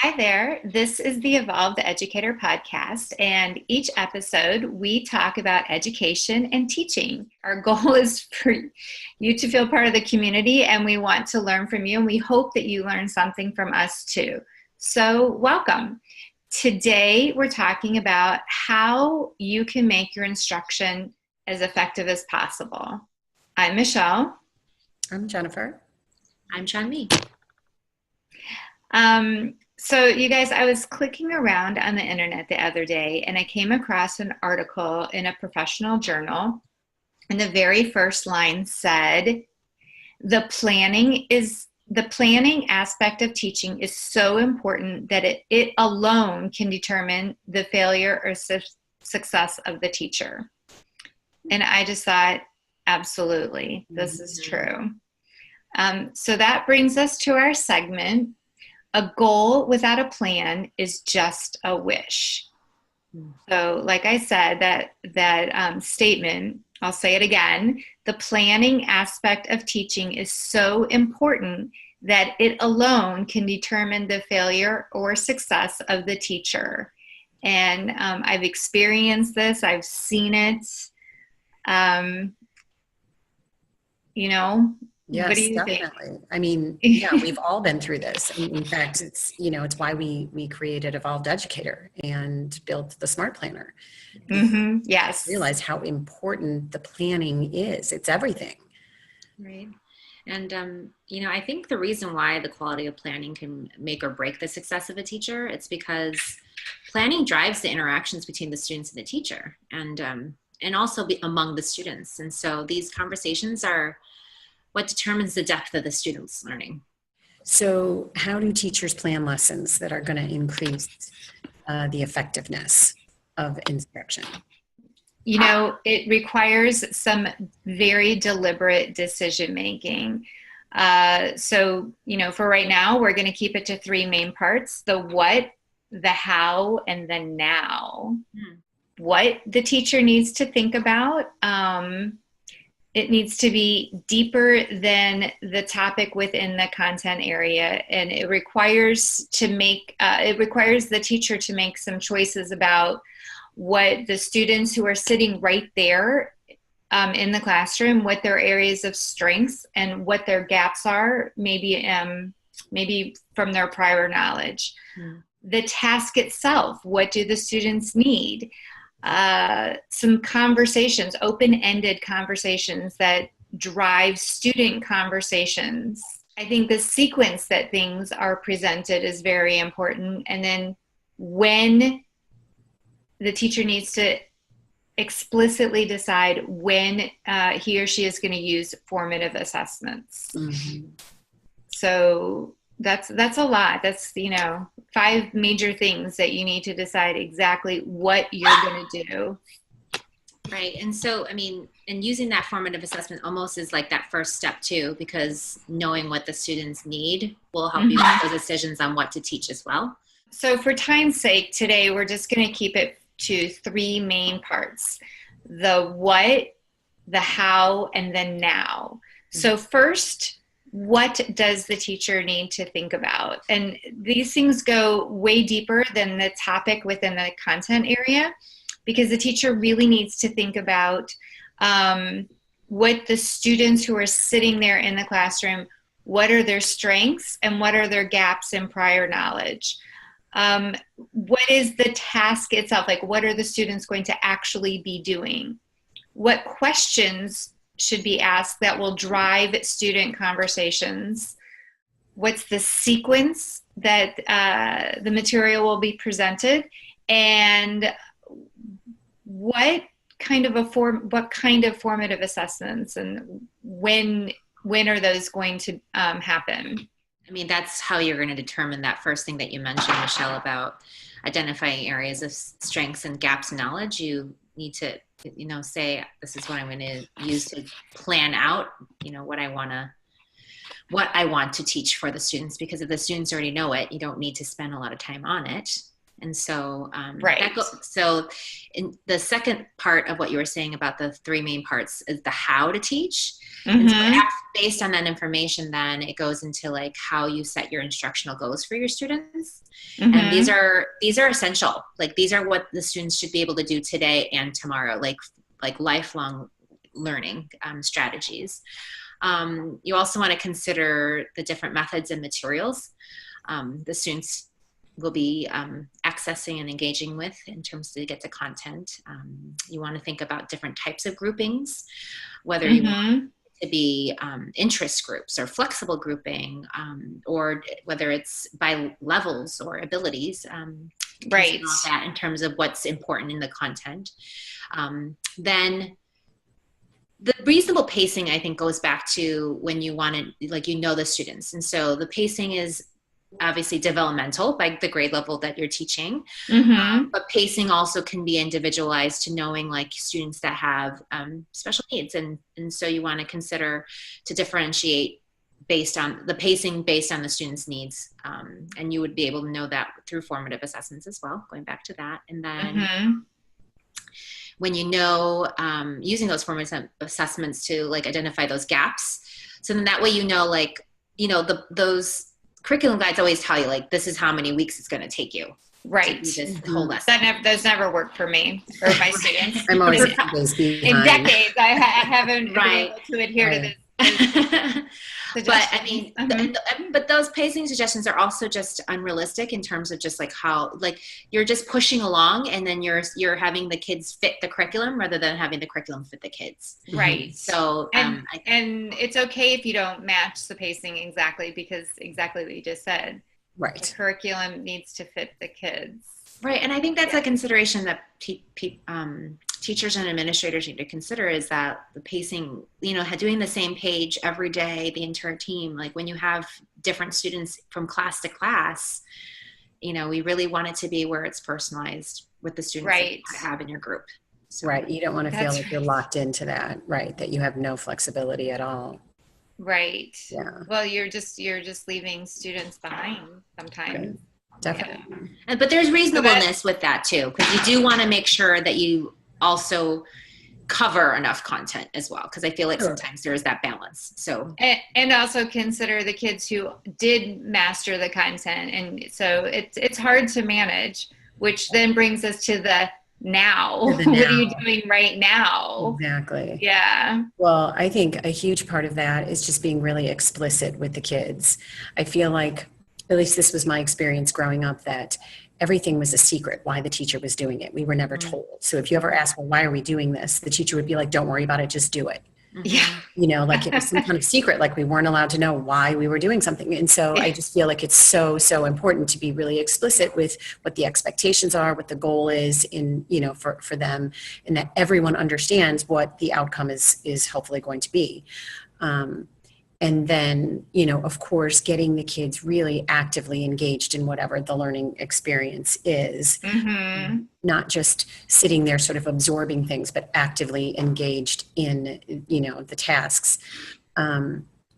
Hi there. This is the Evolved Educator podcast, and each episode we talk about education and teaching. Our goal is for you to feel part of the community, and we want to learn from you, and we hope that you learn something from us too. So, welcome. Today, we're talking about how you can make your instruction as effective as possible. I'm Michelle. I'm Jennifer. I'm Chanmi. So you guys, I was clicking around on the internet the other day and I came across an article in a professional journal, and the very first line said, the planning aspect of teaching is so important that it alone can determine the failure or success of the teacher. And I just thought, absolutely, this is true. So that brings us to our segment. A goal without a plan is just a wish. So like I said, that statement, I'll say it again, the planning aspect of teaching is so important that it alone can determine the failure or success of the teacher. And I've experienced this, I've seen it. Yes, what do you definitely. think? I mean, yeah, we've all been through this. In fact, it's why we created Evolved Educator and built the Smart Planner. Mm-hmm. Yes. Realize how important the planning is. It's everything. Right. And, I think the reason why the quality of planning can make or break the success of a teacher, it's because planning drives the interactions between the students and the teacher, and also among the students. And so these conversations are what determines the depth of the student's learning. So how do teachers plan lessons that are going to increase the effectiveness of instruction? It requires some very deliberate decision making. So, for right now, we're going to keep it to three main parts: the what, the how, and the now. What the teacher needs to think about. It needs to be deeper than the topic within the content area, and it requires the teacher to make some choices about what the students who are sitting right there in the classroom, what their areas of strengths and what their gaps are, maybe from their prior knowledge. The task itself, what do the students need? Some conversations, open-ended conversations that drive student conversations. I think the sequence that things are presented is very important. And then when the teacher needs to explicitly decide when he or she is going to use formative assessments. Mm-hmm. So that's a lot. That's, 5 major things that you need to decide exactly what you're going to do. Right. And so, and using that formative assessment almost is like that first step too, because knowing what the students need will help you make those decisions on what to teach as well. So for time's sake, today, we're just going to keep it to 3 main parts: the what, the how, and the now. So first, what does the teacher need to think about? And these things go way deeper than the topic within the content area, because the teacher really needs to think about what the students who are sitting there in the classroom, what are their strengths and what are their gaps in prior knowledge? What is the task itself? Like, what are the students going to actually be doing? What questions should be asked that will drive student conversations? What's the sequence that the material will be presented? And what kind of formative assessments, and when are those going to happen? That's how you're going to determine that first thing that you mentioned, Michelle, about identifying areas of strengths and gaps in knowledge. You need to, say, this is what I'm going to use to plan out, what I want to teach for the students, because if the students already know it, you don't need to spend a lot of time on it. And so, Right. So in the second part of what you were saying about the three main parts is the how to teach. And so based on that information, then it goes into like how you set your instructional goals for your students. And these are essential. Like these are what the students should be able to do today and tomorrow, like lifelong learning strategies. You also want to consider the different methods and materials the students will be accessing and engaging with in terms to get to content. You want to think about different types of groupings, whether you want to be interest groups or flexible grouping, or whether it's by levels or abilities. Right. All that in terms of what's important in the content. Then the reasonable pacing, I think, goes back to when you want to, like, the students. And so the pacing is obviously developmental by the grade level that you're teaching. But pacing also can be individualized to knowing like students that have special needs. And so you want to consider to differentiate based on the pacing based on the student's needs. And you would be able to know that through formative assessments as well, going back to that. And then when using those formative assessments to like identify those gaps. So then that way, those curriculum guides always tell you like, this is how many weeks it's going to take you. Right. To do this whole lesson. Those never worked for me or my students. I'm always a few days behind. In decades, I haven't been able to adhere to this. But I mean, but those pacing suggestions are also just unrealistic in terms of just like how, like, you're just pushing along and then you're having the kids fit the curriculum rather than having the curriculum fit the kids. Right. So, and it's okay if you don't match the pacing exactly, because exactly what you just said. Right. The curriculum needs to fit the kids. Right. And I think that's a consideration that teachers and administrators need to consider, is that the pacing, doing the same page every day, the entire team, like when you have different students from class to class, we really want it to be where it's personalized with the students that you have in your group. So, right. You don't want to feel like you're locked into that, right? That you have no flexibility at all. Right. Yeah. Well, you're just leaving students behind sometimes. Right. Definitely. yeah. But there's reasonableness with that too, because you do want to make sure that you also cover enough content as well, because I feel like sometimes there is that balance. So and also consider the kids who did master the content, and so it's hard to manage, which then brings us to the now. What are you doing right now? Exactly. Yeah. Well, I think a huge part of that is just being really explicit with the kids. I feel like, at least this was my experience growing up, that everything was a secret why the teacher was doing it. We were never told. So if you ever ask, well, why are we doing this? The teacher would be like, don't worry about it, just do it. Yeah. Like it was some kind of secret, like we weren't allowed to know why we were doing something. And so I just feel like it's so, so important to be really explicit with what the expectations are, what the goal is for them, and that everyone understands what the outcome is hopefully going to be. And then, of course, getting the kids really actively engaged in whatever the learning experience is, not just sitting there sort of absorbing things, but actively engaged in, the tasks.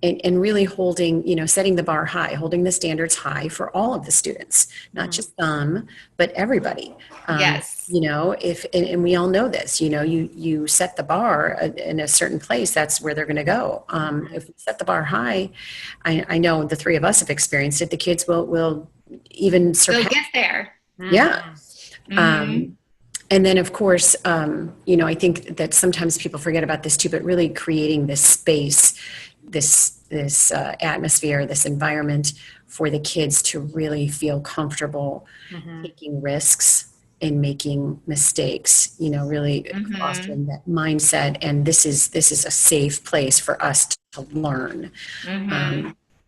And really holding, setting the bar high, holding the standards high for all of the students, not just some, but everybody. Yes. And we all know this, you set the bar in a certain place, that's where they're going to go. If we set the bar high, I know the three of us have experienced it. The kids will even surpass. They'll get there. Yeah. And then, of course, I think that sometimes people forget about this too, but really creating this space, this atmosphere, this environment for the kids to really feel comfortable taking risks and making mistakes, really fostering that mindset. And this is a safe place for us to learn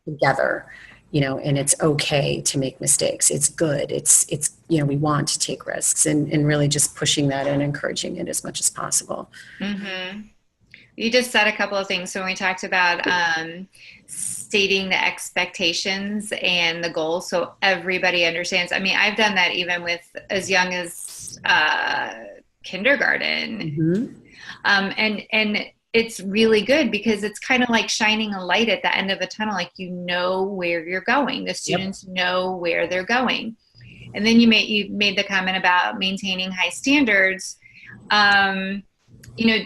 together, and it's okay to make mistakes. It's good. It's we want to take risks, and really just pushing that and encouraging it as much as possible. You just said a couple of things. So when we talked about stating the expectations and the goals, so everybody understands. I mean, I've done that even with as young as kindergarten. And it's really good because it's kind of like shining a light at the end of a tunnel. Like, where you're going. The students know where they're going. And then you made the comment about maintaining high standards. You know,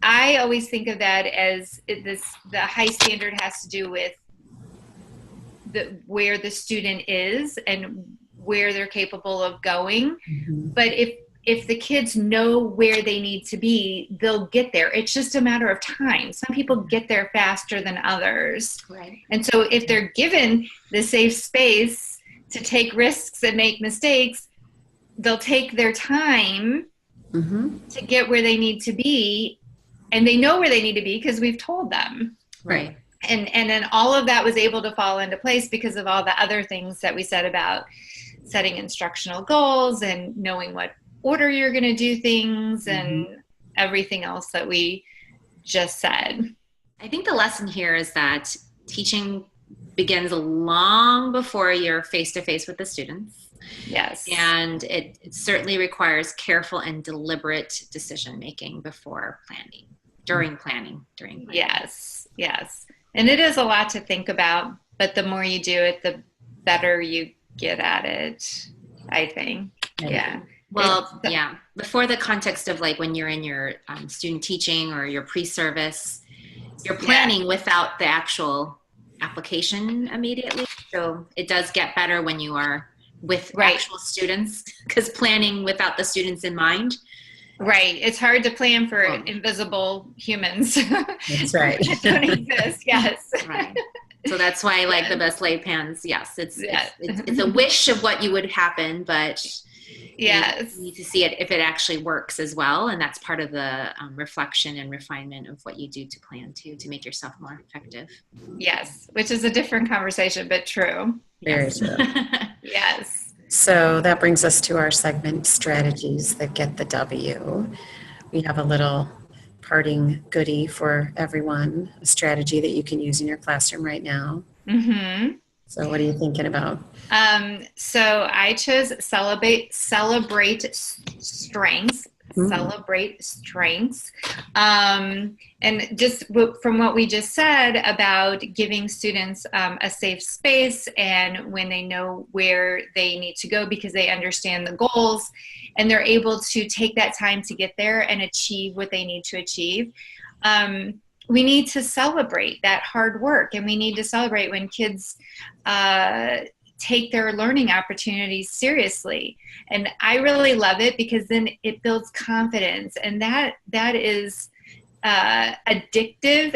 I always think of that as the high standard has to do with where the student is and where they're capable of going. Mm-hmm. But if the kids know where they need to be, they'll get there. It's just a matter of time. Some people get there faster than others. Right. And so if they're given the safe space to take risks and make mistakes, they'll take their time to get where they need to be. And they know where they need to be because we've told them. Right. And then all of that was able to fall into place because of all the other things that we said about setting instructional goals and knowing what order you're going to do things and everything else that we just said. I think the lesson here is that teaching begins long before you're face-to-face with the students. Yes. And it certainly requires careful and deliberate decision-making before planning, during planning. Yes. And it is a lot to think about, but the more you do it, the better you get at it, I think. Yeah. Well, yeah. Before the context of like when you're in your student teaching or your pre-service, you're planning without the actual application immediately. So it does get better when you are with actual students, because planning without the students in mind. Right. It's hard to plan for invisible humans. That's right. that don't exist. Yes. Right. So that's why, like, the best laid plans, yes, it's a wish of what you would happen, but yes, you need to see it if it actually works as well, and that's part of the reflection and refinement of what you do to plan to make yourself more effective. Yes, which is a different conversation, but true. Very true. Yes. So that brings us to our segment, Strategies That Get the W. We have a little parting goodie for everyone, a strategy that you can use in your classroom right now. Mm-hmm. So what are you thinking about? So I chose celebrate strengths. Celebrate strengths. And just from what we just said about giving students a safe space and when they know where they need to go because they understand the goals and they're able to take that time to get there and achieve what they need to achieve. We need to celebrate that hard work, and we need to celebrate when kids take their learning opportunities seriously. And I really love it because then it builds confidence, and that is addictive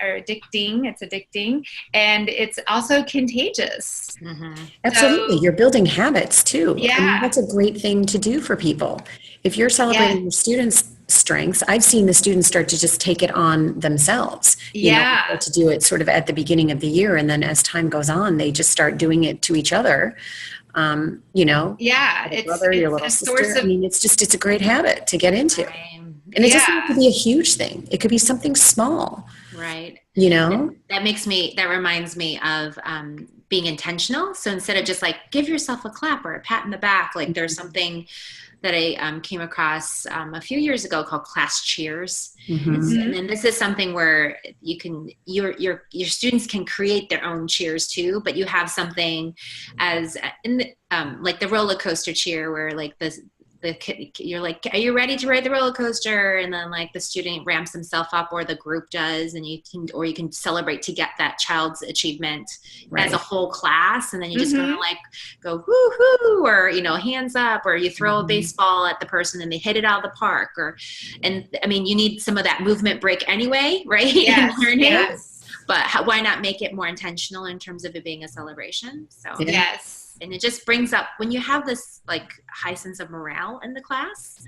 or addicting. It's addicting, and it's also contagious. Mm-hmm. Absolutely. You're building habits too. Yeah. I mean, that's a great thing to do for people. If you're celebrating your students' strengths, I've seen the students start to just take it on themselves. You know, to do it sort of at the beginning of the year, and then as time goes on, they just start doing it to each other. You know, it's brother, your little sister. I mean, it's a great habit to get into, and it doesn't have to be a huge thing. It could be something small, right? You know, that reminds me of being intentional. So instead of just like give yourself a clap or a pat in the back, like there's something that I came across a few years ago called class cheers. And then this is something where you can your students can create their own cheers too, but you have something as in the, like the roller coaster cheer where like the kid, you're like, are you ready to ride the roller coaster? And then like the student ramps himself up, or the group does, and you can celebrate to get that child's achievement as a whole class. And then you just kind of like go woo-hoo, or, you know, hands up, or you throw a baseball at the person and they hit it out of the park, and I mean, you need some of that movement break anyway, right? Yes. Yes. But why not make it more intentional in terms of it being a celebration? So yes. And it just brings up, when you have this like high sense of morale in the class,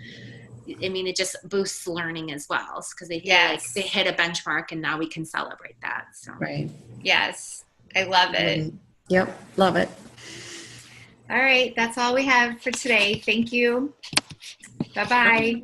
I mean, it just boosts learning as well, because they feel like they hit a benchmark and now we can celebrate that. So yes, I love it. Yep, love it. All right, that's all we have for today. Thank you. Bye-bye.